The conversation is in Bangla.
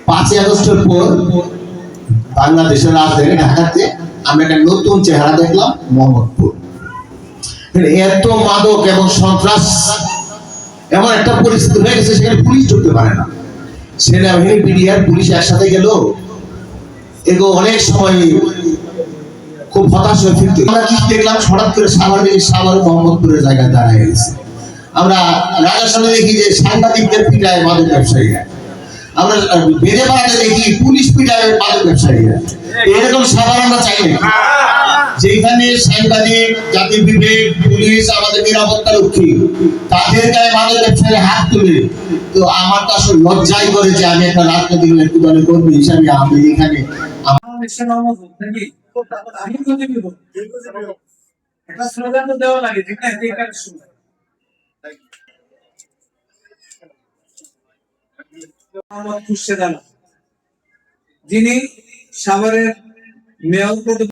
5ই আগস্টের পর বাংলাদেশের রাজধানী ঢাকাতে আমরা একটা নতুন চেহারা দেখলাম, মোহাম্মদপুর। এত মাদক এবং সন্ত্রাস এমন একটা পরিস্থিতি হয়ে গেছে, সেখানে পুলিশ ঢুকতে পারে না। সেনাবাহিনী, বিডিআর, পুলিশ একসাথে গেল, এগো অনেক সময় খুব হতাশ হয়ে ফিরতে। আমরা কি দেখলাম, হঠাৎ করে সাভার মোহাম্মদপুরের জায়গায় দাঁড়ায় গেছে। আমরা রাজার সামনে দেখি যে সাংবাদিকদের পিটায় মাদক ব্যবসায়ীরা, আমরা বেড়ে পাড়াতে দেখি পুলিশ পিটায় মাদক ব্যবসায়ীরা। এরকম সাভার আমরা চাই না, যেখানে সাংবাদিক, জাতির বিবেক, পুলিশ, আমাদের নিরাপত্তা রক্ষী, তাদের গায়ে মাদক ব্যবসায়ীরা হাত তুলে। তো আমার তো আসলে লজ্জাই করে যে আমি একটা রাজনৈতিক দলের কর্মী হিসাবে আমি এখানে একটা স্লোগান তো দেওয়া লাগে, ঠিক না? যিনি সাভারের মেয়র